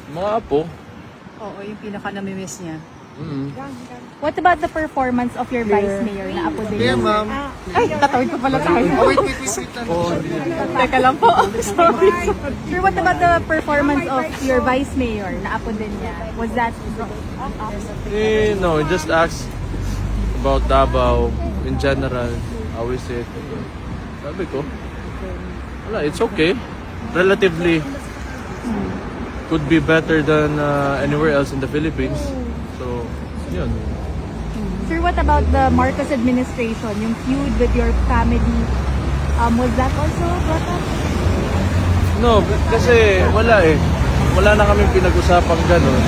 Mga apo. Oo, yung pinaka-namimiss niya. What about the performance of your vice mayor na apo din? Yeah, ma'am. Ay, tatawid pa pala tayo. Oh, wait. Teka lang po. Sorry. Sir, what about the performance of your vice mayor na apo din niya? Was that No, just ask about Davao in general. How is it? Sabi ko, wala, it's okay. Relatively, could be better than anywhere else in the Philippines. So, yun. Sir, what about the Marcos administration, yung feud with your family? Was that also brought up? No, kasi wala eh. Wala na kaming pinag-usapang ganun.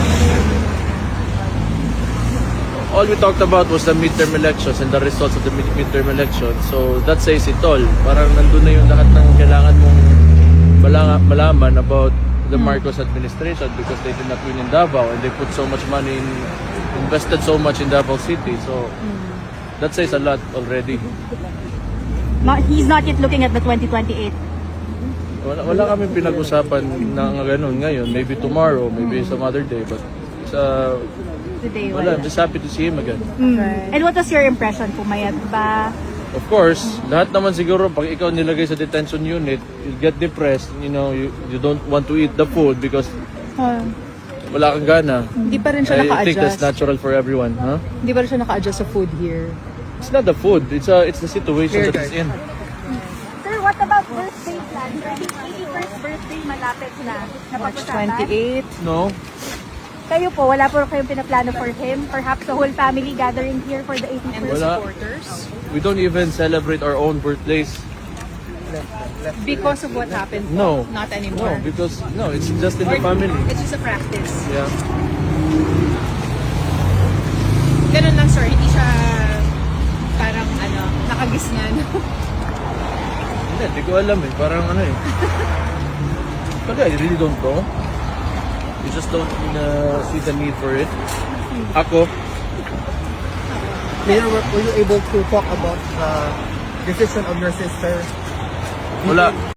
All we talked about was the midterm elections and the results of the midterm elections. So that says it all. Parang nandun na yung lahat ng kailangan mong malaman about the Marcos administration because they did not win in Davao and they put so much money in, invested so much in Davao City. So that says a lot already. He's not yet looking at the 2028. Wala kaming pinag-usapan na ganun ngayon. Maybe tomorrow, maybe some other day. But Today, wala, I'm just happy to see him again. And what was your impression? Pumayag ba? Of course, lahat naman siguro pag ikaw nilagay sa detention unit, you get depressed, you know, you don't want to eat the food because wala kang gana. Hindi pa rin siya I think that's naka-adjust. natural for everyone, huh? Hindi pa rin siya naka-adjust sa food here. It's not the food, it's the situation that it's in. Sir, what about birthday plans? His 81st birthday malapit na. March Napag-usapan? 28. No? Kayo po, wala po kayong pinaplano for him? Perhaps the whole family gathering here for the 81st? Wala. Supporters. We don't even celebrate our own birthdays. Because of what happened. No. Not No, anymore. because it's just in the family. It's just a practice. Yeah. Ganun lang, sir. Hindi siya parang nakagisnan. Hindi ko alam eh. Parang ano eh. But I really don't know. You just don't see the need for it. Ako, Mayor, were you able to talk about the decision of your sister? wala.